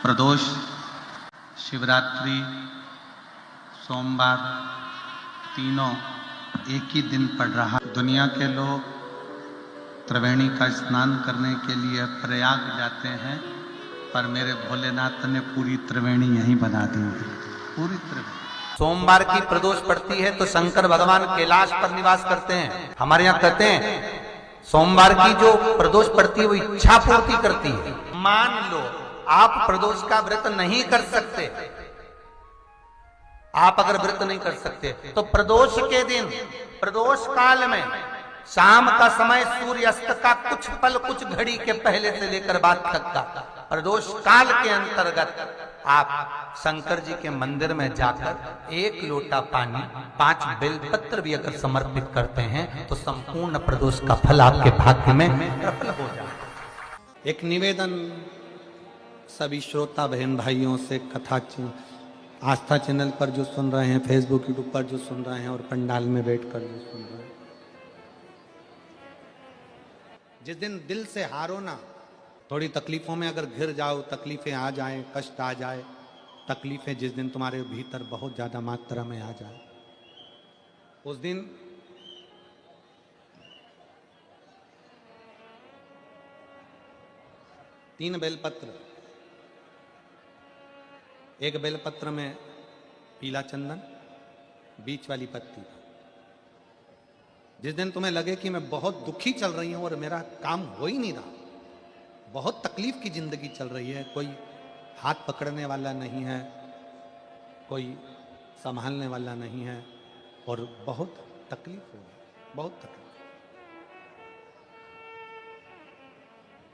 प्रदोष, शिवरात्रि, सोमवार तीनों एक ही दिन पड़ रहा। दुनिया के लोग त्रिवेणी का स्नान करने के लिए प्रयाग जाते हैं, पर मेरे भोलेनाथ ने पूरी त्रिवेणी यहीं बना दी, पूरी त्रिवेणी। सोमवार की प्रदोष पड़ती है तो शंकर भगवान कैलाश पर निवास करते हैं। हमारे यहाँ कहते हैं सोमवार की जो प्रदोष पड़ती है वो इच्छा पूर्ति करती है। मान लो आप प्रदोष का व्रत नहीं कर सकते, आप अगर व्रत नहीं कर सकते तो प्रदोष के दिन, प्रदोष काल में शाम का समय सूर्यास्त का कुछ पल, कुछ घड़ी के पहले से लेकर बाद तक का प्रदोष काल के अंतर्गत आप शंकर जी के मंदिर में जाकर 1 लोटा पानी, 5 बेलपत्र भी अगर समर्पित करते हैं तो संपूर्ण प्रदोष का फल आपके भाग्य में प्रबल हो जाए। एक निवेदन सभी श्रोता बहन भाइयों से, कथा आस्था चैनल पर जो सुन रहे हैं, फेसबुक यूट्यूब पर जो सुन रहे हैं और पंडाल में बैठकर जो सुन रहे हैं, जिस दिन दिल से हारो ना, थोड़ी तकलीफों में अगर घिर जाओ, तकलीफें आ जाएं, कष्ट आ जाए, तकलीफें जिस दिन तुम्हारे भीतर बहुत ज्यादा मात्रा में आ जाए, उस दिन तीन बेलपत्र, एक बेलपत्र में पीला चंदन, बीच वाली पत्ती। जिस दिन तुम्हें लगे कि मैं बहुत दुखी चल रही हूं और मेरा काम हो ही नहीं रहा, बहुत तकलीफ की जिंदगी चल रही है, कोई हाथ पकड़ने वाला नहीं है, कोई संभालने वाला नहीं है और बहुत तकलीफ हो गई, बहुत तकलीफ।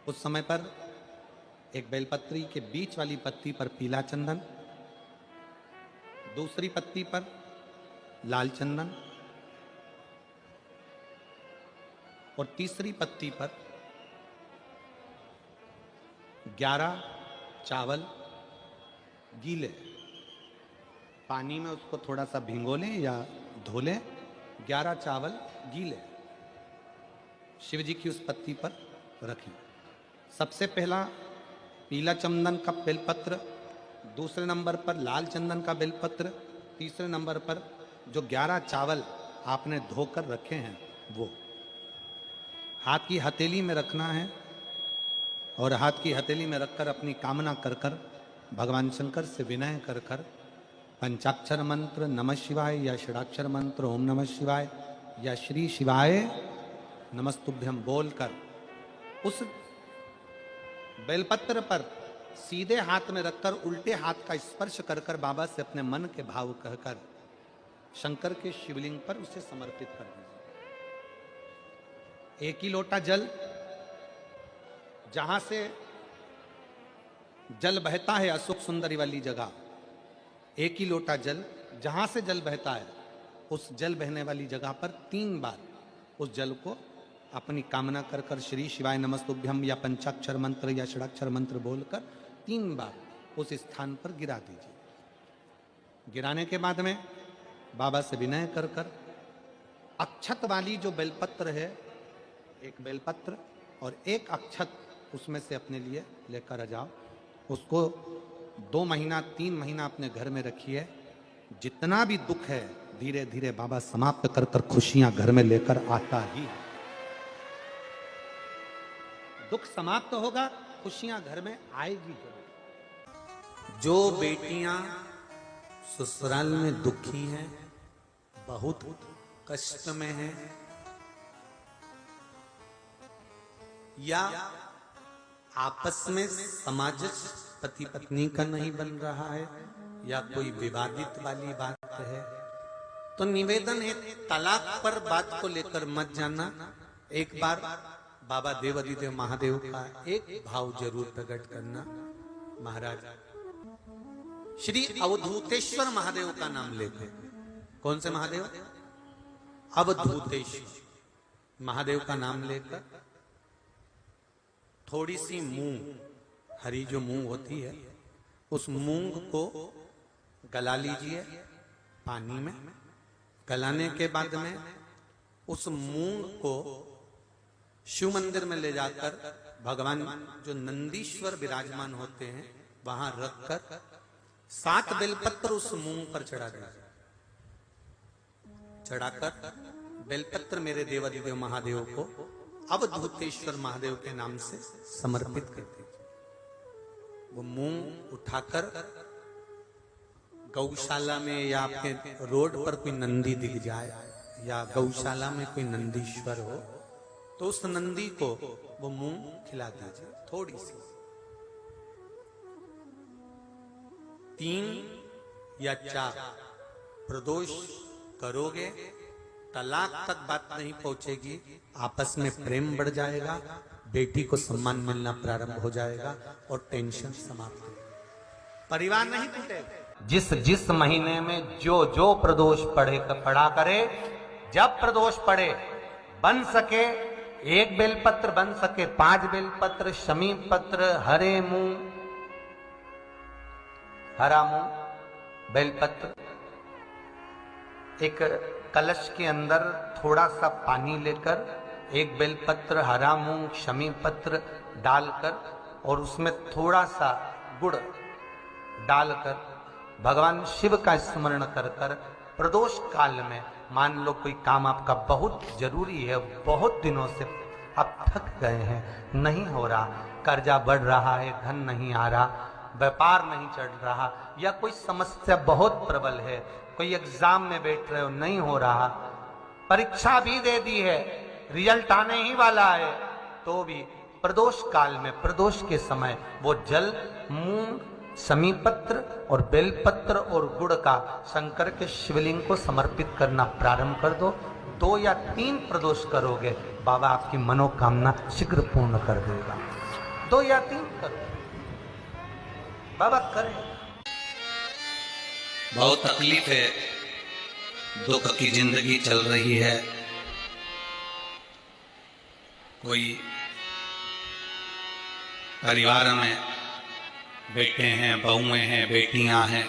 उस समय पर एक बेलपत्री के बीच वाली पत्ती पर पीला चंदन, दूसरी पत्ती पर लाल चंदन और तीसरी पत्ती पर 11 चावल गीले, पानी में उसको थोड़ा सा भिगो लें या धो लें, 11 चावल गीले शिव जी की उस पत्ती पर रखें। सबसे पहला पीला चंदन का बेलपत्र, दूसरे नंबर पर लाल चंदन का बेलपत्र, तीसरे नंबर पर जो 11 चावल आपने धोकर रखे हैं वो हाथ की हथेली में रखना है और हाथ की हथेली में रखकर अपनी कामना कर कर भगवान शंकर से विनय कर कर पंचाक्षर मंत्र नमः शिवाय या षडाक्षर मंत्र ओम नमः शिवाय या श्री शिवाय नमस्तुभ्यम बोलकर उस बेलपत्र पर सीधे हाथ में रखकर उल्टे हाथ का स्पर्श कर कर बाबा से अपने मन के भाव कहकर शंकर के शिवलिंग पर उसे समर्पित कर दीजिए। 1 ही लोटा जल, जहां से जल बहता है अशोक सुंदरी वाली जगह, 1 ही लोटा जल, जहां से जल बहता है उस जल बहने वाली जगह पर 3 बार उस जल को अपनी कामना कर कर श्री शिवाय नमस्तुभ्यम या पंचाक्षर मंत्र या षडाक्षर मंत्र बोलकर 3 बार उस स्थान पर गिरा दीजिए। गिराने के बाद में बाबा से विनय कर कर अक्षत वाली जो बेलपत्र है, एक बेलपत्र और एक अक्षत उसमें से अपने लिए लेकर आ जाओ। उसको 2 महीना 3 महीना अपने घर में रखिए। जितना भी दुख है धीरे धीरे बाबा समाप्त कर कर खुशियां घर में लेकर आता ही है। दुख समाप्त होगा, खुशियां घर में आएगी जरूर। जो बेटियां ससुराल में दुखी हैं, बहुत कष्ट में हैं या आपस में सामंजस्य पति पत्नी का नहीं बन रहा है या कोई विवादित वाली बात है, तो निवेदन है तलाक पर बात को लेकर मत जाना। एक बार बाबा देवाधिदेव महादेव का एक भाव जरूर प्रकट करना। महाराज श्री अवधूतेश्वर महादेव का नाम लेते। कौन से महादेव? अवधूतेश्वर महादेव का नाम लेकर थोड़ी सी मूंग, हरी जो मूंग होती है, उस मूंग को गला लीजिए पानी में। गलाने के बाद में उस मूंग को शिव मंदिर में ले जाकर भगवान जो नंदीश्वर विराजमान होते हैं वहां रखकर 7 बेलपत्र उस मूंग पर चढ़ा दीजिए। चढ़ाकर बेलपत्र मेरे देवाधिदेव महादेव को अवधूतेश्वर महादेव के नाम से समर्पित कर दीजिए। वो मूंग उठाकर गौशाला में या आपके रोड पर कोई नंदी दिख जाए या गौशाला में कोई नंदीश्वर हो तो उस नंदी को वो मूंग खिला दीजिए थोड़ी सी। 3 या 4 प्रदोष करोगे, तलाक तक बात नहीं पहुंचेगी, आपस में प्रेम बढ़ जाएगा, बेटी को सम्मान मिलना प्रारंभ हो जाएगा और टेंशन समाप्त हो, परिवार नहीं टूटेगा। जिस जिस महीने में जो जो प्रदोष पड़ा करे, जब प्रदोष पड़े बन सके 1 बेलपत्र, बन सके 5 बेलपत्र, शमी पत्र, हरे मूंग, हरा मूंग, बेलपत्र, एक कलश के अंदर थोड़ा सा पानी लेकर 1 बेलपत्र, हरा मूंग, शमी पत्र डालकर और उसमें थोड़ा सा गुड़ डालकर भगवान शिव का स्मरण कर कर प्रदोष काल में, मान लो कोई काम आपका बहुत जरूरी है, बहुत दिनों से आप थक गए हैं, नहीं हो रहा, कर्जा बढ़ रहा है, धन नहीं आ रहा, व्यापार नहीं चढ़ रहा, या कोई समस्या बहुत प्रबल है, कोई एग्जाम में बैठ रहे हो नहीं हो रहा, परीक्षा भी दे दी है, रिजल्ट आने ही वाला है, तो भी प्रदोष काल में, प्रदोष के समय वो जल मूंग, शमी पत्र और बेलपत्र और गुड़ का शंकर के शिवलिंग को समर्पित करना प्रारंभ कर दो। 2 या 3 प्रदोष करोगे, बाबा आपकी मनोकामना शीघ्र पूर्ण कर देगा। 2 या 3 करो, बाबा करे। बहुत तकलीफ है, दुख की जिंदगी चल रही है, कोई परिवार में बेटे हैं, बहुएं हैं, बेटियां हैं,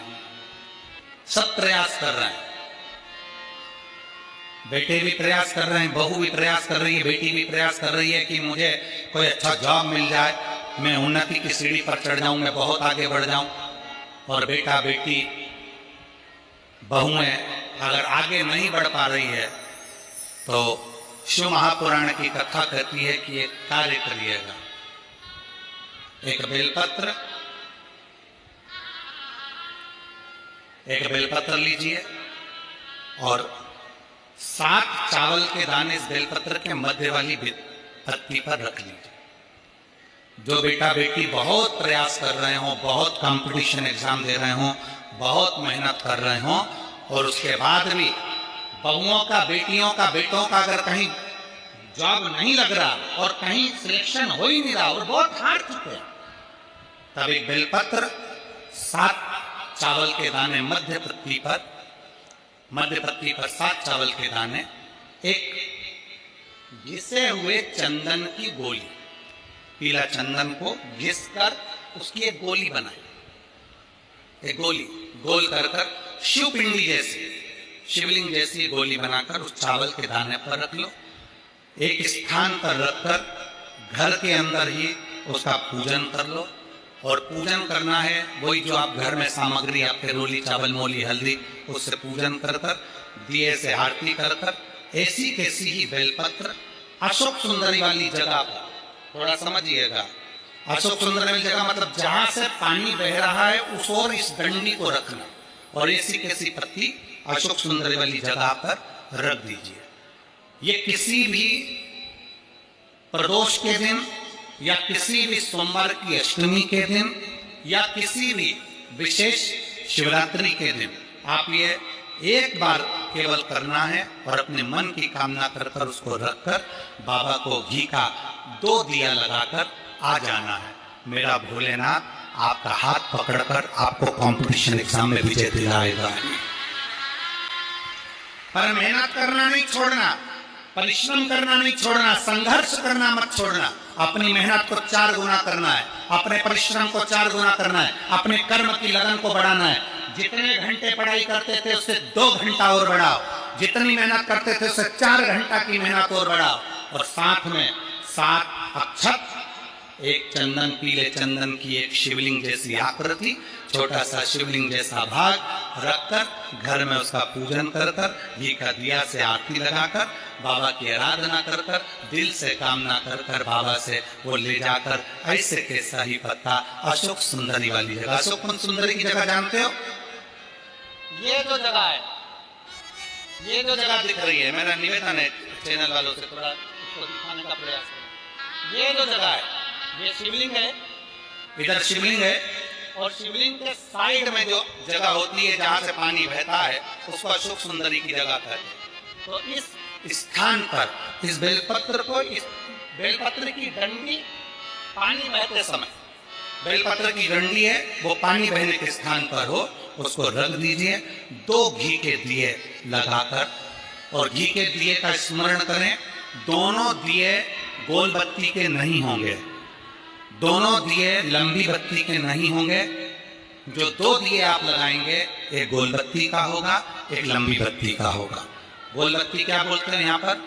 सब प्रयास कर रहे हैं, बेटे भी प्रयास कर रहे हैं, बहू भी प्रयास कर रही है, बेटी भी प्रयास कर रही है कि मुझे कोई अच्छा जॉब मिल जाए, मैं उन्नति की सीढ़ी पर चढ़ जाऊं, मैं बहुत आगे बढ़ जाऊं। और बेटा बेटी बहुएं अगर आगे नहीं बढ़ पा रही है तो शिव महापुराण की कथा कहती है कि एक कार्य करिएगा, एक बेलपत्र लीजिए और 7 चावल के दाने इस बेलपत्र के मध्य वाली पत्ती पर रख लीजिए। जो बेटा बेटी बहुत प्रयास कर रहे हो, बहुत कंपटीशन एग्जाम दे रहे हो, बहुत मेहनत कर रहे हो और उसके बाद भी बहुओं का, बेटियों का, बेटों का अगर कहीं जॉब नहीं लग रहा और कहीं सिलेक्शन हो ही नहीं रहा और बहुत हार चुके हैं, तब एक बेलपत्र 7 चावल के दाने मध्य पत्ती पर 7 चावल के दाने, एक घिसे हुए चंदन की गोली, पीला चंदन को घिस कर उसकी एक गोली बनाए, एक गोली गोल कर शिव पिंडी जैसी, शिवलिंग जैसी गोली बनाकर उस चावल के दाने पर रख लो। एक स्थान पर रखकर घर के अंदर ही उसका पूजन कर लो। और पूजन करना है वही जो आप घर में सामग्री आपके रोली, चावल, मोली, हल्दी, उससे पूजन कर कर, दिए से आरती कर कर, ऐसी कैसी ही बेलपत्र अशोक सुंदरी वाली जगह पर, थोड़ा समझिएगा, अशोक सुंदरी वाली जगह मतलब जहां से पानी बह रहा है उस ओर इस डंडी को रखना और ऐसी कैसी पत्ती अशोक सुंदरी वाली जगह पर रख दीजिए। ये किसी भी प्रदोष के दिन या किसी भी सोमवार की अष्टमी के दिन या किसी भी विशेष शिवरात्रि के दिन आप ये एक बार केवल करना है और अपने मन की कामना कर कर उसको रखकर बाबा को घी का 2 दिया लगाकर आ जाना है। मेरा भोलेनाथ आपका हाथ पकड़कर आपको कंपटीशन एग्जाम में विजय दिलाएगा। पर मेहनत करना नहीं छोड़ना, परिश्रम करना नहीं छोड़ना, संघर्ष करना मत छोड़ना। अपनी मेहनत को 4 गुना करना है, अपने परिश्रम को 4 गुना करना है, अपने कर्म की लगन को बढ़ाना है। जितने घंटे पढ़ाई करते थे उससे 2 घंटा और बढ़ाओ, जितनी मेहनत करते थे उससे 4 घंटा की मेहनत और बढ़ाओ। और साथ में 7 अक्षत एक चंदन, पीले चंदन की एक शिवलिंग जैसी आकृति, छोटा सा शिवलिंग जैसा भाग रखकर घर में उसका पूजन कर कर, घी का दिया से आरती लगाकर, बाबा की आराधना कर कर, दिल से कामना कर कर बाबा से वो ले जाकर ऐसे के सही पत्ता अशोक सुंदरी वाली जगह, अशोक सुंदरी की जगह जानते हो? ये जो जगह है, ये जो जगह दिख रही है, मेरा निवेदन है चैनल वालों से थोड़ा इसको दिखाने का प्रयास करें। ये जो जगह है, ये शिवलिंग है, इधर शिवलिंग है, और शिवलिंग के साइड में जो जगह होती है जहां से पानी बहता है उसको अशोक सुंदरी की जगह कहते हैं। तो इस स्थान पर इस बेलपत्र को, इस बेलपत्र की डंडी पानी बहते समय, बेलपत्र की डंडी है वो पानी बहने के स्थान पर हो, उसको रख दीजिए। 2 घी के दिए लगाकर, और घी के दिए का स्मरण करें। दोनों दिए गोल बत्ती के नहीं होंगे, दोनों दिए लंबी बत्ती के नहीं होंगे। जो 2 दिए आप लगाएंगे, एक गोल बत्ती का होगा, एक लंबी बत्ती का होगा। गोल बत्ती क्या बोलते हैं यहाँ पर?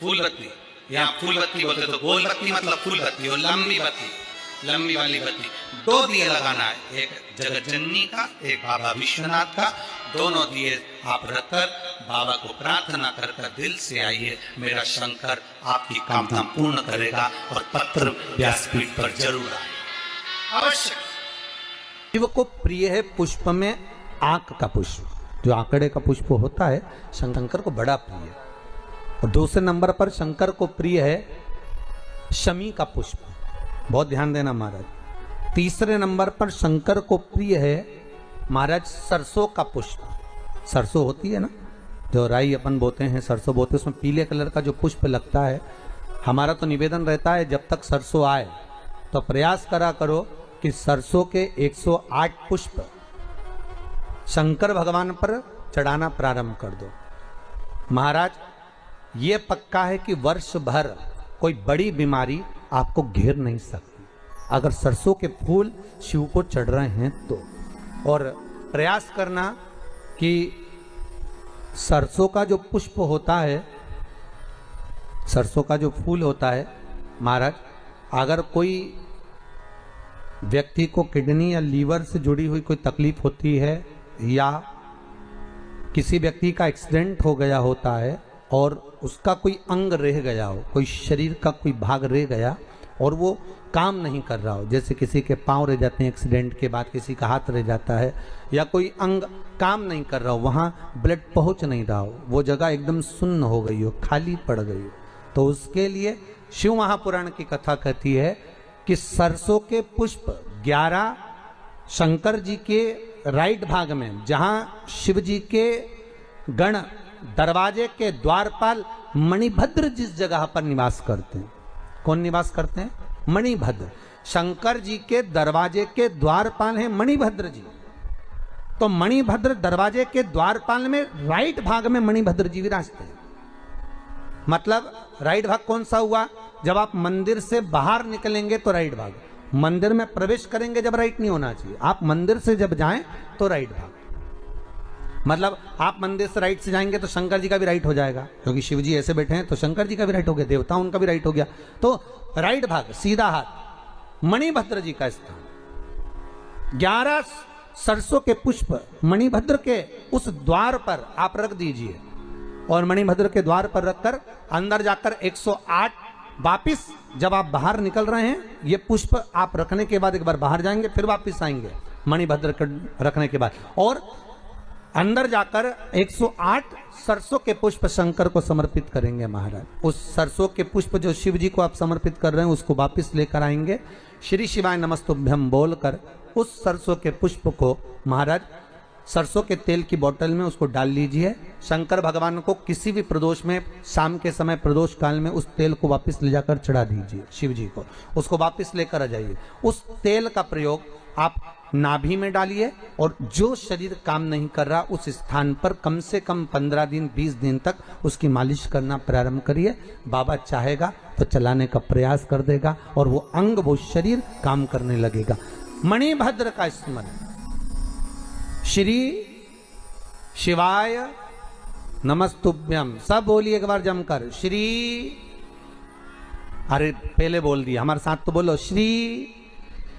फूल बत्ती। यहाँ फूल बत्ती बोलते, तो गोल बत्ती मतलब फूल बत्ती, और लंबी बत्ती लंबी वाली बत्ती। 2 दिए लगाना है, एक जगत जननी का, एक बाबा विश्वनाथ का। दोनों दिए आप रखकर बाबा को प्रार्थना कर कर दिल से आइए, मेरा शंकर आपकी कामना पूर्ण करेगा, और पत्र व्यासपीठ पर जरूर आए अवश्य। शिव को प्रिय है पुष्प में आंक का पुष्प, जो आंकड़े का पुष्प होता है शंकर को बड़ा प्रिय है। और दूसरे नंबर पर शंकर को प्रिय है शमी का पुष्प, बहुत ध्यान देना महाराज। तीसरे नंबर पर शंकर को प्रिय है महाराज सरसों का पुष्प। सरसों होती है ना, जो राई अपन बोते हैं, सरसों बोते हैं, उसमें पीले कलर का जो पुष्प लगता है। हमारा तो निवेदन रहता है जब तक सरसों आए तो प्रयास करा करो कि सरसों के 108 पुष्प शंकर भगवान पर चढ़ाना प्रारंभ कर दो। महाराज ये पक्का है कि वर्ष भर कोई बड़ी बीमारी आपको घेर नहीं सकती अगर सरसों के फूल शिव को चढ़ रहे हैं तो। और प्रयास करना कि सरसों का जो पुष्प होता है, सरसों का जो फूल होता है महाराज, अगर कोई व्यक्ति को किडनी या लीवर से जुड़ी हुई कोई तकलीफ होती है, या किसी व्यक्ति का एक्सीडेंट हो गया होता है और उसका कोई अंग रह गया हो, कोई शरीर का कोई भाग रह गया और वो काम नहीं कर रहा हो, जैसे किसी के पांव रह जाते हैं एक्सीडेंट के बाद, किसी का हाथ रह जाता है, या कोई अंग काम नहीं कर रहा हो, वहाँ ब्लड पहुँच नहीं रहा हो, वो जगह एकदम सुन्न हो गई हो, खाली पड़ गई हो, तो उसके लिए शिव महापुराण की कथा कहती है कि सरसों के पुष्प 11 शंकर जी के राइट भाग में, जहाँ शिव जी के गण दरवाजे के द्वारपाल मणिभद्र जिस जगह पर निवास करते हैं, कौन निवास करते हैं? मणिभद्र। शंकर जी के दरवाजे के द्वारपाल हैं मणिभद्र जी। तो मणिभद्र दरवाजे के द्वारपाल में राइट भाग में मणिभद्र जी विराजते हैं। मतलब राइट भाग कौन सा हुआ? जब आप मंदिर से बाहर निकलेंगे तो राइट भाग, मंदिर में प्रवेश करेंगे जब राइट नहीं होना चाहिए, आप मंदिर से जब जाएं तो राइट भाग। मतलब आप मंदिर से राइट से जाएंगे तो शंकर जी का भी राइट हो जाएगा, क्योंकि शिव जी ऐसे बैठे हैं तो शंकर जी का भी राइट हो गया, देवता उनका भी राइट हो गया, तो राइट भाग सीधा हाथ मणिभद्र जी का स्थान। 11 सरसों के पुष्प मणिभद्र के उस द्वार पर आप रख दीजिए, और मणिभद्र के द्वार पर रखकर अंदर जाकर 108 वापिस जब आप बाहर निकल रहे हैं, ये पुष्प आप रखने के बाद एक बार बाहर जाएंगे, फिर वापिस आएंगे मणिभद्र के रखने के बाद, और अंदर जाकर 108 सरसों के पुष्प शंकर को समर्पित करेंगे महाराज। उस सरसों के पुष्प जो शिव जी को आप समर्पित कर रहे हैं उसको वापिस लेकर आएंगे, श्री शिवाय नमस्तुभ्यम बोलकर उस सरसों के पुष्प को महाराज सरसों के तेल की बोतल में उसको डाल लीजिए। शंकर भगवान को किसी भी प्रदोष में, शाम के समय प्रदोष काल में उस तेल को वापस ले जाकर चढ़ा दीजिए शिव जी को, उसको वापस लेकर आ जाइए। उस तेल का प्रयोग आप नाभि में डालिए, और जो शरीर काम नहीं कर रहा उस स्थान पर कम से कम 15 दिन 20 दिन तक उसकी मालिश करना प्रारंभ करिए। बाबा चाहेगा तो चलाने का प्रयास कर देगा और वो अंग, वो शरीर काम करने लगेगा। मणिभद्र का स्मरण, श्री शिवाय नमस्तुभ्यम, सब बोलिए एक बार जमकर, श्री, अरे पहले बोल दिया, हमारे साथ तो बोलो, श्री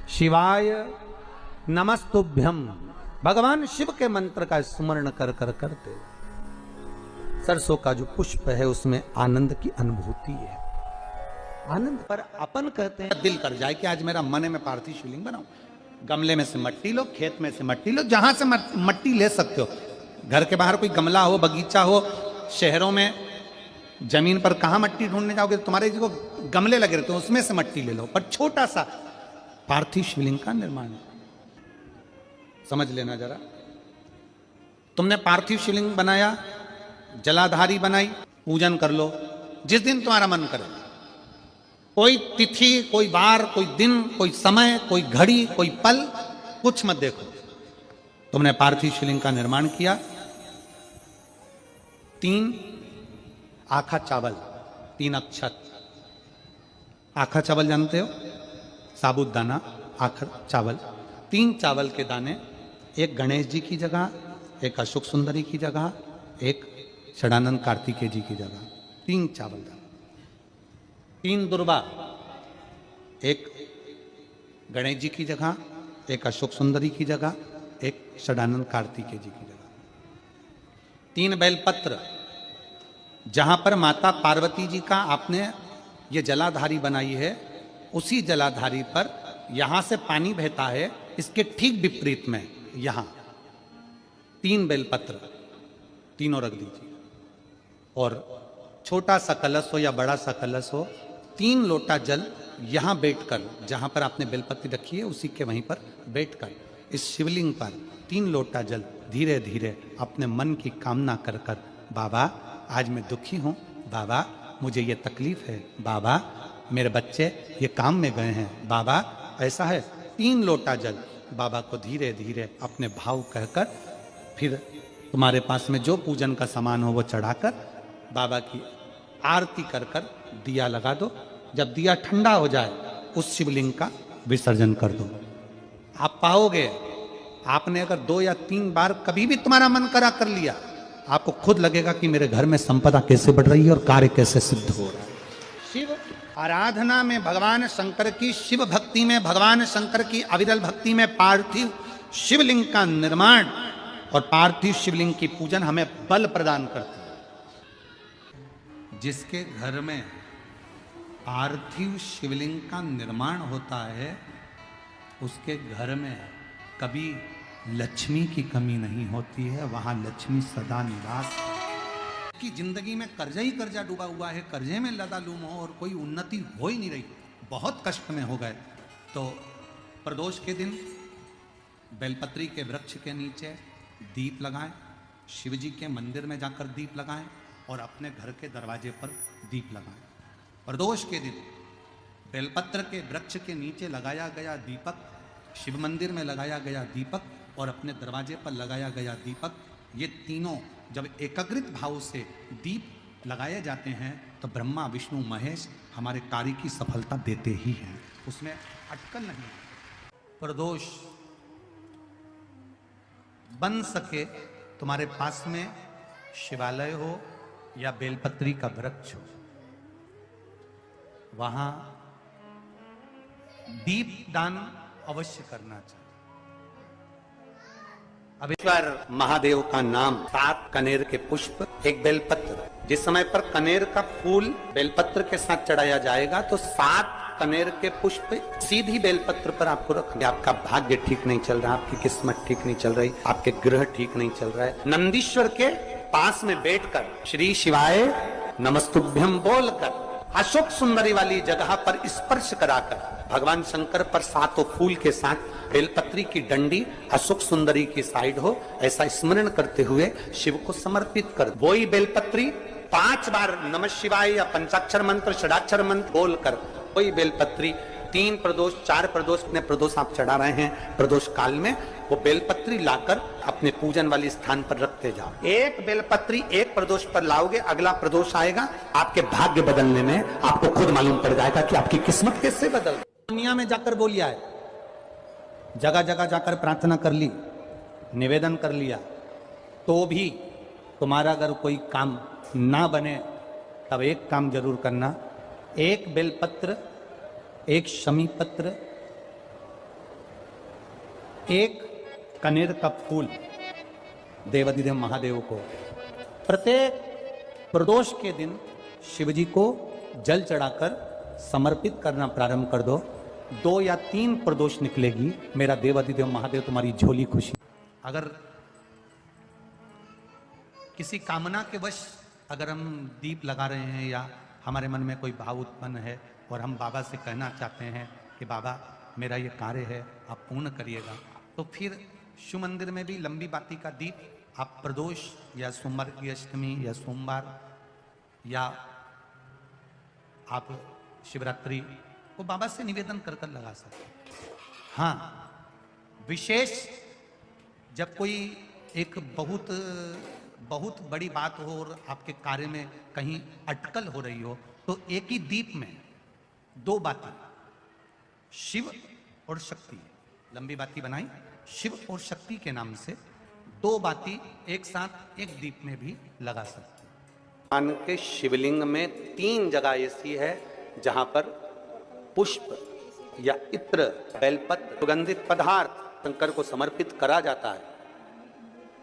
शिवाय नमस्तुभ्यम। भगवान शिव के मंत्र का स्मरण कर कर करते सरसों का जो पुष्प है उसमें आनंद की अनुभूति है। आनंद पर अपन कहते हैं दिल कर जाए कि आज मेरा मन है मैं पार्थिव शिवलिंग बनाऊं। गमले में से मट्टी लो, खेत में से मट्टी लो, जहां से मट्टी ले सकते हो। घर के बाहर कोई गमला हो, बगीचा हो, शहरों में जमीन पर कहां मट्टी ढूंढने जाओगे, तुम्हारे जो गमले लगे रहते हैं उसमें से मट्टी ले लो, पर छोटा सा पार्थिव शिवलिंग का निर्माण समझ लेना जरा। तुमने पार्थिव शिवलिंग बनाया, जलाधारी बनाई, पूजन कर लो जिस दिन तुम्हारा मन करे। कोई तिथि, कोई वार, कोई दिन, कोई समय, कोई घड़ी, कोई पल कुछ मत देखो। तुमने पार्थिव शिवलिंग का निर्माण किया। 3 आखा चावल, 3 अक्षत। आखा चावल जानते हो, साबुत दाना, आखा चावल। 3 चावल के दाने, एक गणेश जी की जगह, एक अशोक सुंदरी की जगह, एक षडानंद कार्तिकेय जी की जगह। 3 चावल दाने। 3 दुर्वा, एक गणेश जी की जगह, एक अशोक सुंदरी की जगह, एक षडानंद कार्तिकेय जी की जगह। 3 बेलपत्र, जहां पर माता पार्वती जी का आपने ये जलाधारी बनाई है, उसी जलाधारी पर यहां से पानी बहता है, इसके ठीक विपरीत में यहां 3 बेलपत्र, तीनों रख दीजिए। और छोटा सा कलश हो या बड़ा सा कलश हो, 3 लोटा जल यहां बैठकर, जहां पर आपने बेलपत्ती रखी है उसी के वहीं पर बैठकर इस शिवलिंग पर 3 लोटा जल धीरे धीरे अपने मन की कामना कर कर, बाबा आज मैं दुखी हूं, बाबा मुझे ये तकलीफ है, बाबा मेरे बच्चे ये काम में गए हैं, बाबा ऐसा है। 3 लोटा जल बाबा को धीरे धीरे अपने भाव कहकर, फिर तुम्हारे पास में जो पूजन का सामान हो वो चढ़ाकर बाबा की आरती कर कर दिया लगा दो। जब दिया ठंडा हो जाए उस शिवलिंग का विसर्जन कर दो। आप पाओगे, आपने अगर 2 या 3 बार कभी भी तुम्हारा मन करा कर लिया, आपको खुद लगेगा कि मेरे घर में संपदा कैसे बढ़ रही है और कार्य कैसे सिद्ध हो रहा है। शिव आराधना में भगवान शंकर की, शिव भक्ति में भगवान शंकर की अविरल भक्ति में पार्थिव शिवलिंग का निर्माण और पार्थिव शिवलिंग की पूजन हमें बल प्रदान करती है। जिसके घर में पार्थिव शिवलिंग का निर्माण होता है उसके घर में कभी लक्ष्मी की कमी नहीं होती है, वहां लक्ष्मी सदा निवास की। जिंदगी में कर्जा ही कर्जा डूबा हुआ है, कर्जे में लदालूम हो और कोई उन्नति हो ही नहीं रही, बहुत कष्ट में हो गए, तो प्रदोष के दिन बेलपत्री के वृक्ष के नीचे दीप लगाएं, शिव जी के मंदिर में जाकर दीप लगाएं और अपने घर के दरवाजे पर दीप लगाएं। प्रदोष के दिन बेलपत्र के वृक्ष के नीचे लगाया गया दीपक, शिव मंदिर में लगाया गया दीपक और अपने दरवाजे पर लगाया गया दीपक, ये तीनों जब एकाग्रित भाव से दीप लगाए जाते हैं तो ब्रह्मा विष्णु महेश हमारे कार्य की सफलता देते ही हैं, उसमें अटकल नहीं। प्रदोष बन सके तुम्हारे पास में शिवालय हो या बेलपत्री का वृक्ष हो, वहां दीप दान अवश्य करना चाहिए। अबीश्वर महादेव का नाम, 7 कनेर के पुष्प, 1 बेलपत्र। जिस समय पर कनेर का फूल बेलपत्र के साथ चढ़ाया जाएगा तो 7 कनेर के पुष्प सीधी बेलपत्र पर आपको रखना। आपका भाग्य ठीक नहीं चल रहा, आपकी किस्मत ठीक नहीं चल रही, आपके ग्रह ठीक नहीं चल रहा है, नंदीश्वर के पास में बैठकर श्री शिवाय नमस्तुभ्यम बोलकर अशोक सुंदरी वाली जगह पर स्पर्श कराकर भगवान शंकर पर 7 फूल के साथ बेलपत्री की डंडी अशोक सुंदरी की साइड हो, ऐसा स्मरण करते हुए शिव को समर्पित कर वही बेलपत्री 5 बार नमः शिवाय या पंचाक्षर मंत्र, षडाक्षर मंत्र बोलकर वही बेलपत्री 3 प्रदोष 4 प्रदोष, अपने प्रदोष आप चढ़ा रहे हैं, प्रदोष काल में वो बेलपत्री लाकर अपने पूजन वाले स्थान पर रखते जाओ। एक बेलपत्री एक प्रदोष पर लाओगे, अगला प्रदोष आएगा, आपके भाग्य बदलने में आपको खुद मालूम पड़ जाएगा कि आपकी किस्मत कैसे बदल। दुनिया में जाकर बोलिया है, जगह जगह जाकर प्रार्थना कर ली, निवेदन कर लिया, तो भी तुम्हारा अगर कोई काम ना बने तब एक काम जरूर करना, एक बेलपत्र, एक शमी पत्र, एक कनेर का फूल देवाधिदेव महादेव को प्रत्येक प्रदोष के दिन शिवजी को जल चढ़ाकर समर्पित करना प्रारंभ कर दो। 2 या 3 प्रदोष निकलेगी, मेरा देवाधिदेव महादेव तुम्हारी झोली खुशी। अगर किसी कामना के वश अगर हम दीप लगा रहे हैं या हमारे मन में कोई भाव उत्पन्न है और हम बाबा से कहना चाहते हैं कि बाबा मेरा ये कार्य है आप पूर्ण करिएगा, तो फिर शिव मंदिर में भी लंबी बाती का दीप आप प्रदोष या सोमवार की अष्टमी या सोमवार या आप शिवरात्रि को बाबा से निवेदन कर कर लगा सकते हैं। हाँ, विशेष जब कोई एक बहुत बड़ी बात हो और आपके कार्य में कहीं अटकल हो रही हो, तो एक ही दीप में 2 बाती शिव और शक्ति, लंबी बाती बनाई शिव और शक्ति के नाम से 2 बाती एक साथ एक दीप में भी लगा सकते हैं। भगवान के शिवलिंग में 3 जगह ऐसी है जहां पर पुष्प या इत्र, बेलपत्र, सुगंधित पदार्थ शंकर को समर्पित करा जाता है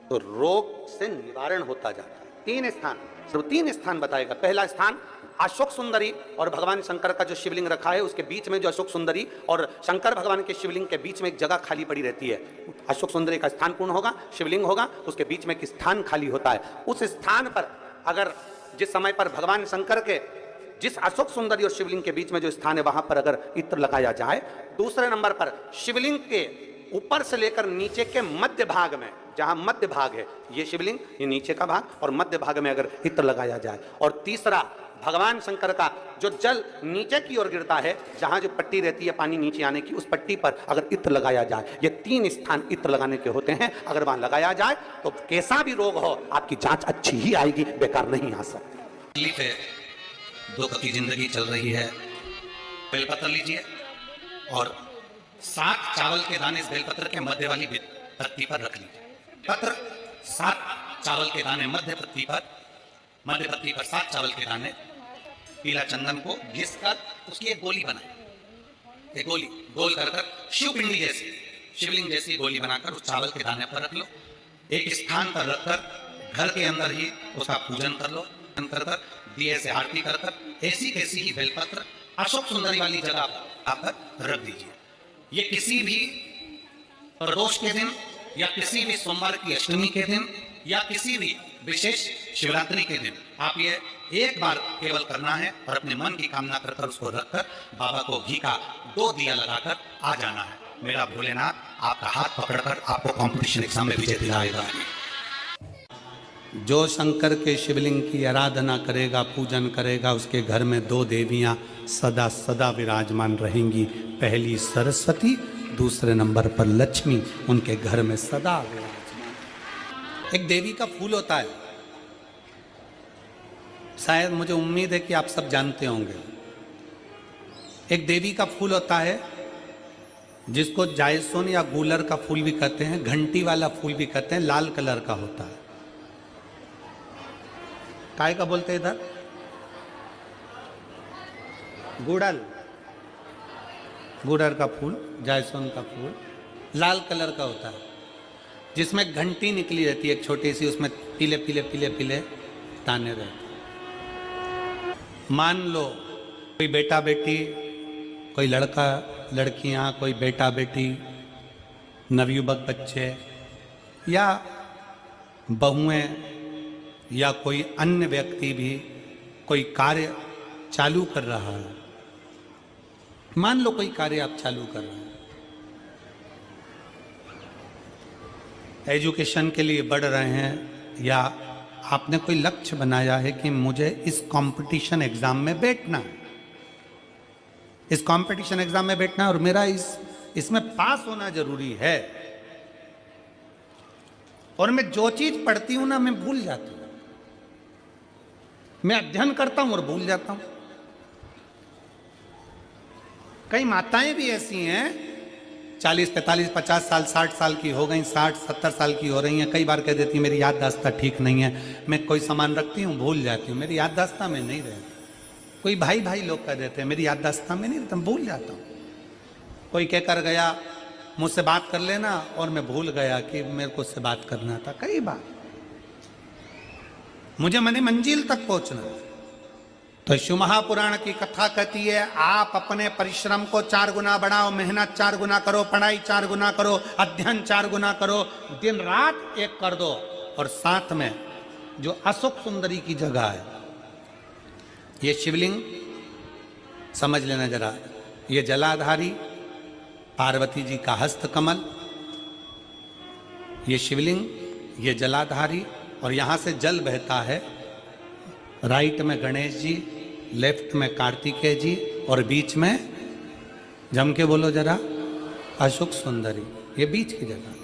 तो रोग से निवारण होता जाता है। 3 स्थान, सिर्फ 3 स्थान बताएगा। पहला स्थान अशोक सुंदरी और भगवान शंकर का जो शिवलिंग रखा है उसके बीच में जो अशोक सुंदरी और शंकर भगवान के शिवलिंग के बीच में एक जगह खाली पड़ी रहती है। अशोक सुंदरी का स्थान पूर्ण होगा, शिवलिंग होगा, उसके बीच में एक स्थान खाली होता है। उस स्थान पर अगर जिस समय पर भगवान शंकर के जिस अशोक सुंदरी और शिवलिंग के बीच में जो स्थान है वहां पर अगर इत्र लगाया जाए, दूसरे नंबर पर शिवलिंग के ऊपर से लेकर नीचे के मध्य भाग में, जहां मध्य भाग है ये शिवलिंग, ये नीचे का भाग और मध्य भाग में अगर इत्र लगाया जाए, और तीसरा भगवान शंकर का जो जल नीचे की ओर गिरता है, जहां जो पट्टी रहती है पानी नीचे आने की, उस पट्टी पर अगर इत्र लगाया जाए, ये 3 स्थान इत्र लगाने के होते हैं। अगर वहां लगाया जाए तो कैसा भी रोग हो आपकी जांच अच्छी ही आएगी, बेकार नहीं आ सकती। दुख की जिंदगी चल रही है, बेलपत्र लीजिए और 7 चावल के दाने इस बेलपत्र के मध्य वाली पत्ती पर रख लीजिए। पत्र 7 चावल के दाने मध्य पत्ती पर 7 चावल के दाने, पीला चंदन को घिस कर उसकी एक गोली बनाए, एक गोली गोल कर शिव पिंडी जैसी, शिवलिंग जैसी गोली बनाकर उस चावल के दाने पर रख लो। एक स्थान पर रखकर घर के अंदर ही उसका पूजन कर लो। कर दिए से आरती कर ऐसी कैसी ही बेलपत्र अशोक सुंदरी वाली जगह पर रख दीजिए। ये किसी भी प्रदोष के दिन या किसी भी सोमवार की अष्टमी के दिन या किसी भी विशेष शिवरात्रि के दिन आप ये एक बार केवल करना है और अपने मन की कामना कर उसको रखकर बाबा को घी का 2 दिया लगाकर आ जाना है। मेरा भोलेनाथ आपका हाथ पकड़कर आपको कंपटीशन एग्जाम में विजय दिलाएगा। जो शंकर के शिवलिंग की आराधना करेगा, पूजन करेगा, उसके घर में 2 देवियां सदा सदा विराजमान रहेंगी। पहली सरस्वती, दूसरे नंबर पर लक्ष्मी उनके घर में सदा विराजमान। एक देवी का फूल होता है, शायद मुझे उम्मीद है कि आप सब जानते होंगे। एक देवी का फूल होता है जिसको जायसोन या गूलर का फूल भी कहते हैं, घंटी वाला फूल भी कहते हैं, लाल कलर का होता है। काय का बोलते हैं इधर? गुड़ल का फूल, जायसोन का फूल लाल कलर का होता है, जिसमें घंटी निकली रहती है एक छोटी सी, उसमें पीले पीले पीले पीले ताने रहते। मान लो कोई बेटा बेटी, कोई लड़का लड़कियां, कोई बेटा बेटी, नवयुवक बच्चे या बहुएं या कोई अन्य व्यक्ति भी कोई कार्य चालू कर रहा है। मान लो कोई कार्य आप चालू कर रहे हैं, एजुकेशन के लिए बढ़ रहे हैं, या आपने कोई लक्ष्य बनाया है कि मुझे इस कंपटीशन एग्जाम में बैठना है, इस कंपटीशन एग्जाम में बैठना है और मेरा इसमें पास होना जरूरी है, और मैं जो चीज पढ़ती हूं ना मैं भूल जाती हूं, मैं अध्ययन करता हूं और भूल जाता हूं। कई माताएं भी ऐसी हैं 40, 45, 50 साल, 60 साल की हो गई, 60, 70 साल की हो रही हैं, कई बार कह देती मेरी याददाश्त ठीक नहीं है, मैं कोई सामान रखती हूं भूल जाती हूं, मेरी याददाश्त में नहीं रहती। कोई भाई भाई लोग कह देते हैं, मेरी याददाश्त में नहीं रहता, मैं भूल जाता हूँ। कोई कहकर गया मुझसे बात कर लेना और मैं भूल गया कि मेरे को उससे बात करना था। कई बार मुझे मैंने मंजिल तक पहुंचना है। तो शिव महापुराण की कथा कहती है, आप अपने परिश्रम को 4 गुना बढ़ाओ, मेहनत 4 गुना करो, पढ़ाई 4 गुना करो, अध्ययन 4 गुना करो, दिन रात एक कर दो। और साथ में जो अशोक सुंदरी की जगह है, ये शिवलिंग समझ लेना जरा, ये जलाधारी पार्वती जी का हस्त कमल, ये शिवलिंग, ये जलाधारी, और यहां से जल बहता है। राइट में गणेश जी, लेफ्ट में कार्तिकेय जी, और बीच में जम के बोलो जरा, अशोक सुंदरी। ये बीच की जगह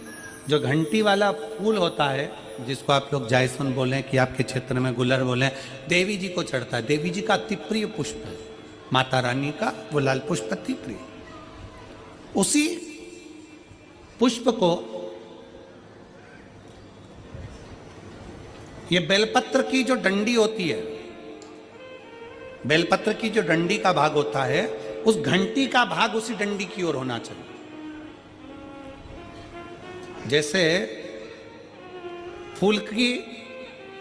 जो घंटी वाला फूल होता है, जिसको आप लोग जायसन बोलें कि आपके क्षेत्र में गुलर बोलें, देवी जी को चढ़ता है। देवी जी का अति प्रिय पुष्प है, माता रानी का वो लाल पुष्प अति प्रिय। उसी पुष्प को ये बेलपत्र की जो डंडी होती है, बेलपत्र की जो डंडी का भाग होता है, उस घंटी का भाग उसी डंडी की ओर होना चाहिए। जैसे फूल की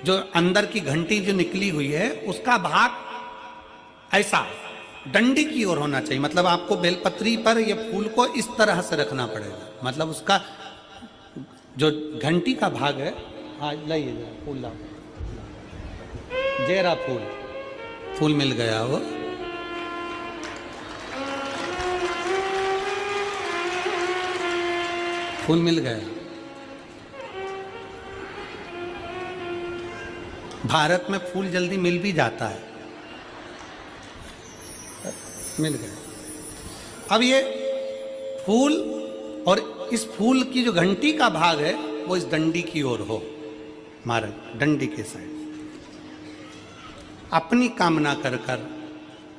जो अंदर की घंटी जो निकली हुई है, उसका भाग ऐसा डंडी की ओर होना चाहिए। मतलब आपको बेलपत्री पर ये फूल को इस तरह से रखना पड़ेगा। मतलब उसका जो घंटी का भाग है, हाँ लाइए जरा फूल लाओ, जेरा फूल मिल गया वो। फूल मिल गया। भारत में फूल जल्दी मिल भी जाता है, मिल गया। अब ये फूल और इस फूल की जो घंटी का भाग है वो इस डंडी की ओर हो, हमारे डंडी के साइड। अपनी कामना कर कर,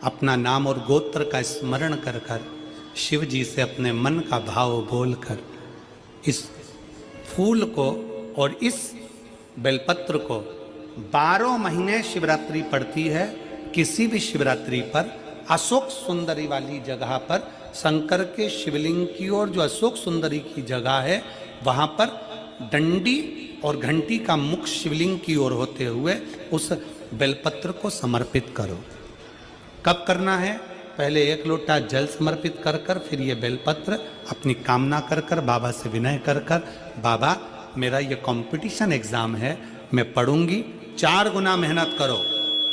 अपना नाम और गोत्र का स्मरण कर कर, शिव जी से अपने मन का भाव बोलकर इस फूल को और इस बेलपत्र को 12 महीने शिवरात्रि पड़ती है। किसी भी शिवरात्रि पर अशोक सुंदरी वाली जगह पर, शंकर के शिवलिंग की ओर जो अशोक सुंदरी की जगह है, वहां पर डंडी और घंटी का मुख शिवलिंग की ओर होते हुए उस बेलपत्र को समर्पित करो। कब करना है? पहले 1 लोटा जल समर्पित कर कर, फिर ये बेलपत्र अपनी कामना कर कर, बाबा से विनय कर कर, बाबा मेरा ये कंपटीशन एग्जाम है, मैं पढ़ूंगी, 4 गुना मेहनत करो,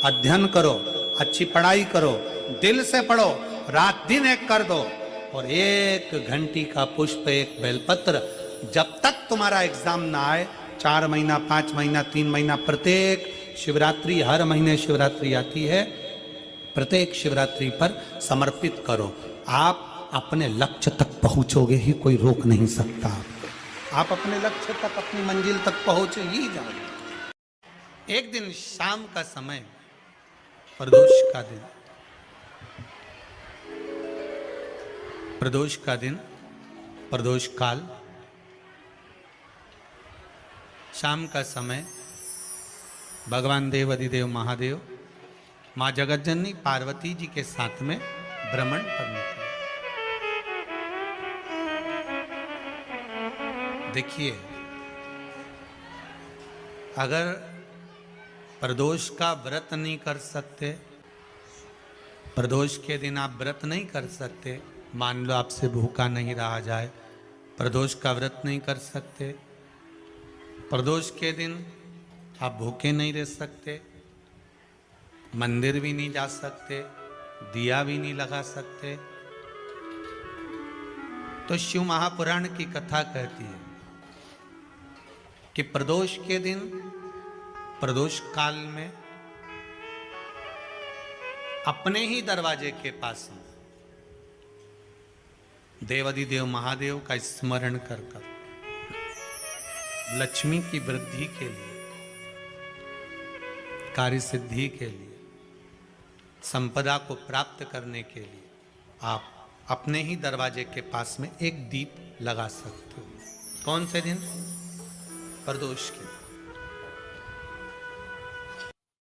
अध्ययन करो, अच्छी पढ़ाई करो, दिल से पढ़ो, रात दिन एक कर दो, और 1 घंटी का पुष्प, 1 बेलपत्र, जब तक तुम्हारा एग्जाम ना आए, 4 महीना, 5 महीना, 3 महीना, प्रत्येक शिवरात्रि, हर महीने शिवरात्रि आती है, प्रत्येक शिवरात्रि पर समर्पित करो। आप अपने लक्ष्य तक पहुंचोगे ही, कोई रोक नहीं सकता। आप अपने लक्ष्य तक, अपनी मंजिल तक पहुंच ही जाओगे। एक दिन शाम का समय, प्रदोष का दिन, प्रदोष का दिन, प्रदोष काल, शाम का समय, भगवान देव अधिदेव महादेव माँ जगतजननी पार्वती जी के साथ में भ्रमण पर निकले। देखिए, अगर प्रदोष का व्रत नहीं कर सकते, प्रदोष के दिन आप व्रत नहीं कर सकते, मान लो आपसे भूखा नहीं रहा जाए, प्रदोष का व्रत नहीं कर सकते, प्रदोष के दिन आप भूखे नहीं रह सकते, मंदिर भी नहीं जा सकते, दिया भी नहीं लगा सकते, तो शिव महापुराण की कथा कहती है कि प्रदोष के दिन, प्रदोष काल में अपने ही दरवाजे के पास देवाधिदेव महादेव का स्मरण कर कर लक्ष्मी की वृद्धि के लिए, कार्य सिद्धि के लिए, संपदा को प्राप्त करने के लिए आप अपने ही दरवाजे के पास में एक दीप लगा सकते हो। कौन से दिन? प्रदोष के।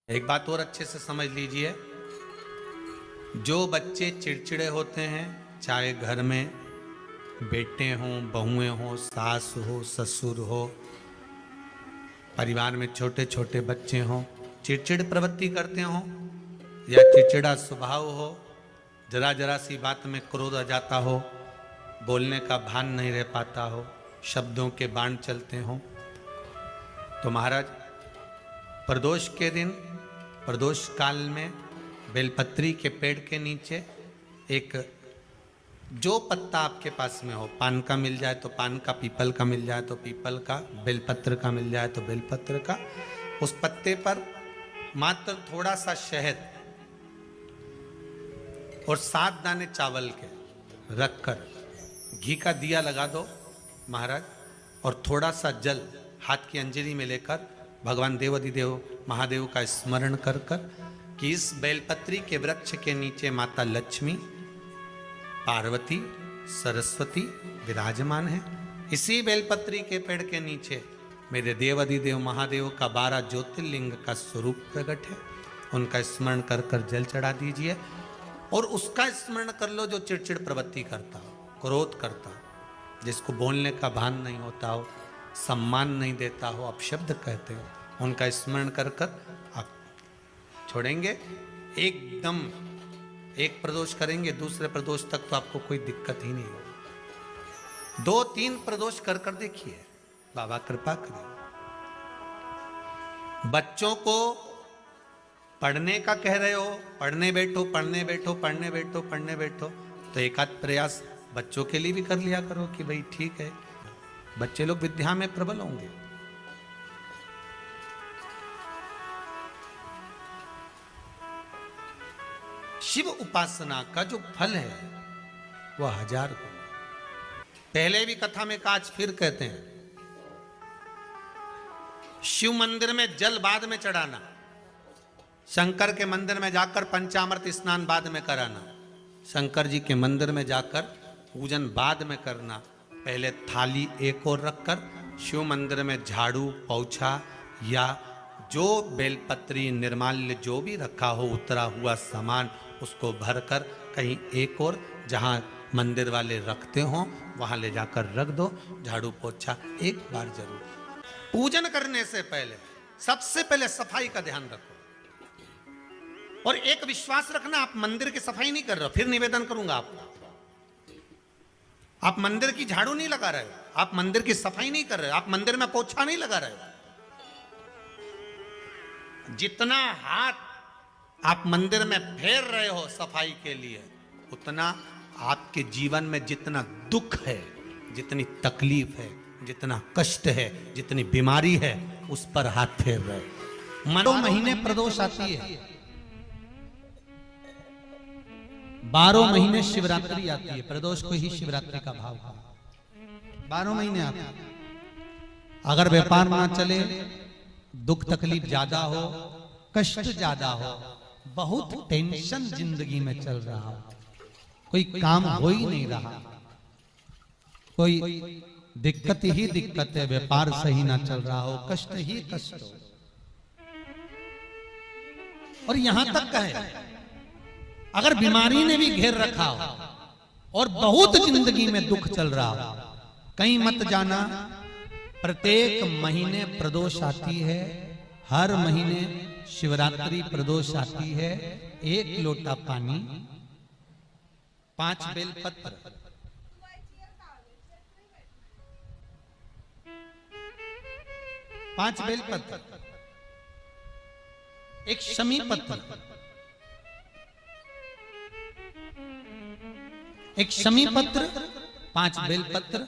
एक बात और अच्छे से समझ लीजिए, जो बच्चे चिड़चिड़े होते हैं, चाहे घर में बेटे हों, बहुएं हों, सास हो, ससुर हो, परिवार में छोटे छोटे बच्चे हों, चिड़चिड़ प्रवृत्ति करते हों या चिड़चिड़ा स्वभाव हो, जरा जरा सी बात में क्रोध आ जाता हो, बोलने का भान नहीं रह पाता हो, शब्दों के बाण चलते हों, तो महाराज प्रदोष के दिन, प्रदोष काल में बेलपत्री के पेड़ के नीचे एक जो पत्ता आपके पास में हो, पान का मिल जाए तो पान का, पीपल का मिल जाए तो पीपल का, बेलपत्र का मिल जाए तो बेलपत्र का, उस पत्ते पर मात्र थोड़ा सा शहद और 7 दाने चावल के रखकर घी का दिया लगा दो महाराज, और थोड़ा सा जल हाथ की अंजलि में लेकर भगवान देवाधिदेव महादेव का स्मरण कर कर कि इस बेलपत्री के वृक्ष के नीचे माता लक्ष्मी, पार्वती, सरस्वती विराजमान है। इसी बेलपत्री के पेड़ के नीचे मेरे देवाधिदेव महादेव का 12 ज्योतिर्लिंग का स्वरूप प्रकट है। उनका स्मरण कर कर जल चढ़ा दीजिए और उसका स्मरण कर लो जो चिड़चिड़ प्रवृत्ति करता हो, क्रोध करता हो, जिसको बोलने का भान नहीं होता हो, सम्मान नहीं देता हो, अपशब्द कहते हो, उनका स्मरण कर कर आप छोड़ेंगे। एकदम एक प्रदोष करेंगे, दूसरे प्रदोष तक तो आपको कोई दिक्कत ही नहीं होगी। 2-3 प्रदोष कर कर देखिए, बाबा कृपा करें। बच्चों को पढ़ने का कह रहे हो, पढ़ने बैठो, पढ़ने बैठो, पढ़ने बैठो, पढ़ने बैठो, तो एक आध प्रयास बच्चों के लिए भी कर लिया करो कि भाई ठीक है, बच्चे लोग विद्या में प्रबल होंगे। शिव उपासना का जो फल है वह 1000 गुना। पहले भी कथा में आज फिर कहते हैं, शिव मंदिर में जल बाद में चढ़ाना, शंकर के मंदिर में जाकर पंचामृत स्नान बाद में कराना, शंकर जी के मंदिर में जाकर पूजन बाद में करना, पहले थाली एक और रखकर शिव मंदिर में झाड़ू, पोछा या जो बेलपत्री, निर्माल्य जो भी रखा हो, उतरा हुआ सामान, उसको भरकर कहीं एक और जहां मंदिर वाले रखते हो वहां ले जाकर रख दो। झाड़ू पोछा एक बार जरूर। पूजन करने से पहले सबसे पहले सफाई का ध्यान रखो और एक विश्वास रखना, आप मंदिर की सफाई नहीं कर रहे हो, फिर निवेदन करूंगा आपको, आप मंदिर की झाड़ू नहीं लगा रहे हो, आप मंदिर की सफाई नहीं कर रहे हो, आप मंदिर में पोछा नहीं लगा रहे हो। जितना हाथ आप मंदिर में फेर रहे हो सफाई के लिए, उतना आपके जीवन में जितना दुख है, जितनी तकलीफ है, जितना कष्ट है, जितनी बीमारी है, उस पर हाथ फेर रहे हो। 2 महीने प्रदोष आती है, 12 महीने शिवरात्रि आती है, प्रदोष को ही शिवरात्रि का भाव है। 12 महीने आते हैं। अगर व्यापार ना चले, दुख तकलीफ ज्यादा हो, कष्ट ज्यादा हो, बहुत टेंशन जिंदगी में चल रहा हो, कोई काम हो ही नहीं रहा, कोई दिक्कत ही दिक्कत है, व्यापार सही ना चल रहा हो, कष्ट ही कष्ट हो, और यहां तक है अगर बीमारी ने भी घेर रखा हो और बहुत जिंदगी में दुख चल रहा हो, कहीं मत जाना। प्रत्येक महीने प्रदोष आती है, हर महीने शिवरात्रि प्रदोष आती है। 1 लोटा पानी, 5 बेलपत्र, 5 बेलपत्र, 1 शमी पत्र, 1 शमी पत्र, 5 बेलपत्र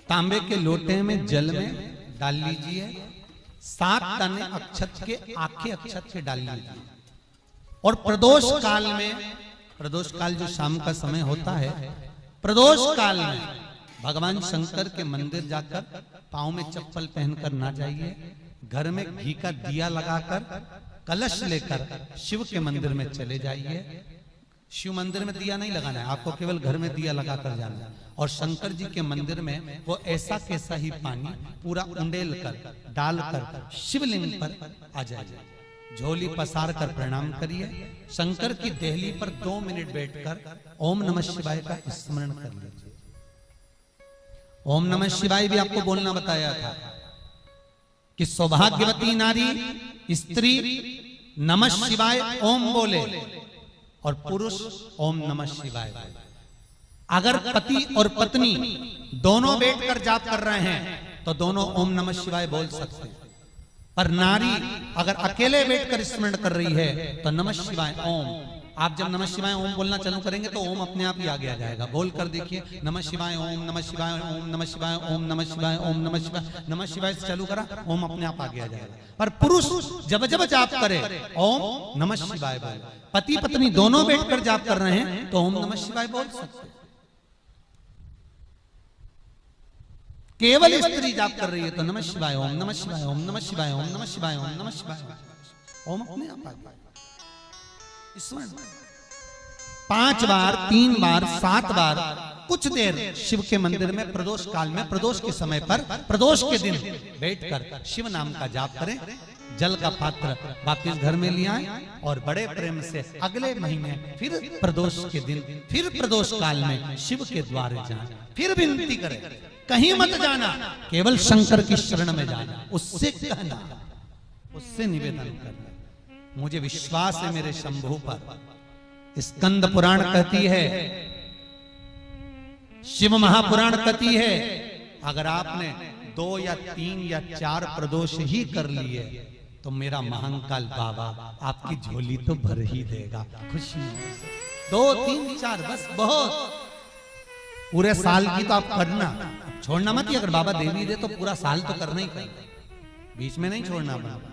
तांबे के लोटे में जल में डाल लीजिए। 7 दाने अक्षत के, आखे अक्षत के डाल लीजिए। और प्रदोष काल में, प्रदोष काल जो शाम का समय होता है, प्रदोष काल में भगवान शंकर के मंदिर जाकर पांव में चप्पल पहनकर ना जाइए, घर में घी का दिया लगाकर कलश लेकर शिव के मंदिर में चले जाइए। शिव मंदिर में दिया नहीं लगाना है, आपको केवल घर में दिया लगा कर जाना है। और शंकर जी के मंदिर में वो ऐसा कैसा ही पानी पूरा उंडेल कर डालकर शिवलिंग पर आ जाए। झोली पसार कर प्रणाम करिए। शंकर की देहली पर 2 मिनट बैठकर ओम नमः शिवाय का स्मरण कर लीजिए। ओम नमः शिवाय भी आपको बोलना बताया था कि सौभाग्यवती नारी स्त्री नमः शिवाय ओम बोले और पुरुष ओम नमः शिवाय बोले। अगर पति और पत्नी दोनों बैठकर जाप कर रहे हैं तो दोनों ओम नमः शिवाय बोल सकते हैं, पर नारी अगर अकेले बैठकर स्मरण कर रही है तो नमः शिवाय ओम। आप जब नमः शिवाय ओम बोलना चालू करेंगे तो ओम अपने आप ही आगे आ जाएगा। बोल कर देखिए, नमः शिवाय ओम, नमः शिवाय ओम, नमः शिवाय ओम, नमः शिवाय ओम, नमः शिवाय, नमः शिवाय से चालू करा, ओम अपने आप आगे आ जाएगा। पर पुरुष जब जब जाप करे ओम नमः शिवाय बोले। पति पत्नी दोनों बैठकर जाप कर रहे हैं तो ओम नमः शिवाय बोल सकते। केवल स्त्री जाप कर रही है तो नमः शिवाय ओम, नमः शिवाय ओम, नमः शिवाय ओम, नमः शिवाय ओम, नमः शिवाय ओम अपने आप आ गया। 5 बार, 3 बार, 7 बार कुछ देर शिव के मंदिर में प्रदोष काल में, प्रदोष के समय पर, प्रदोष के दिन बैठकर शिव नाम का जाप करें। जल का पात्र वापिस घर में ले आए और बड़े प्रेम से अगले महीने फिर प्रदोष के दिन, फिर प्रदोष काल में शिव के द्वारे जाएं, फिर विनती करें, कहीं मत जाना, केवल शंकर की शरण में जाना, उससे कहना, उससे निवेदन करना, मुझे विश्वास है मेरे शंभू पर। स्कंद पुराण कहती है, शिव महापुराण कहती है, अगर आपने 2 या 3 या 4 प्रदोष ही कर लिए तो मेरा महाकाल बाबा आपकी झोली तो भर ही देगा खुशी। 2, 3, 4 बस बहुत। पूरे साल की तो आप करना, छोड़ना मत। अगर बाबा देवी दे तो पूरा साल तो करना ही करना, बीच में नहीं छोड़ना बाबा।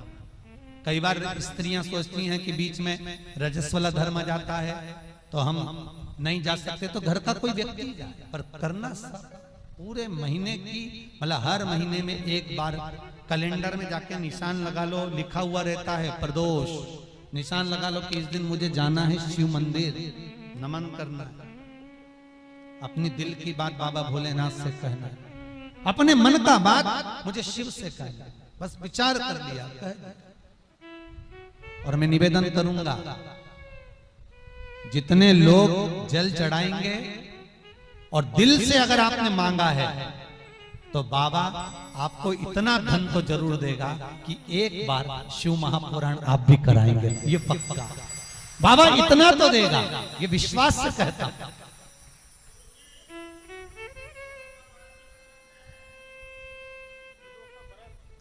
कई बार स्त्रियां सोचती हैं कि बीच में रजस्वला धर्म आ जाता है तो हम नहीं जा सकते, तो घर का कोई व्यक्ति जाए, पर करना सब पूरे महीने की, मतलब हर महीने में एक बार कैलेंडर में जाके निशान लगा लो, लिखा हुआ रहता है प्रदोष, निशान लगा लो कि इस दिन मुझे जाना है शिव मंदिर, नमन करना, अपनी दिल की बात बाबा भोलेनाथ से कहना, अपने मन का बात मुझे शिव से कहना, बस विचार कर लिया कह। और मैं निवेदन करूंगा, जितने लोग जल चढ़ाएंगे और दिल से अगर आपने मांगा है तो बाबा आपको इतना धन तो जरूर देगा कि एक बार शिव महापुराण आप भी कराएंगे, ये पक्का। बाबा इतना तो देगा, ये विश्वास से कहता।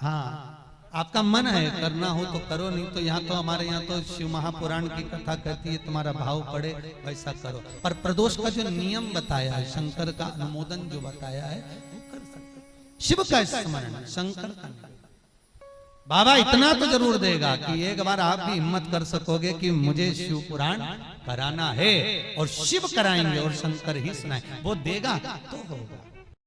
हाँ, आपका मन है करना हो तो करो, नहीं तो यहाँ तो हमारे यहाँ तो शिव महापुराण की कथा कहती है, तुम्हारा भाव पड़े वैसा करो। पर प्रदोष का जो नियम बताया है, शंकर का अनुमोदन जो बताया है वो कर सकते। शिव का स्मरण, शंकर का। बाबा इतना तो जरूर देगा कि एक बार आप भी हिम्मत कर सकोगे कि मुझे शिव पुराण कराना है, और शिव कराएंगे और शंकर ही सुनाए, वो देगा तो होगा।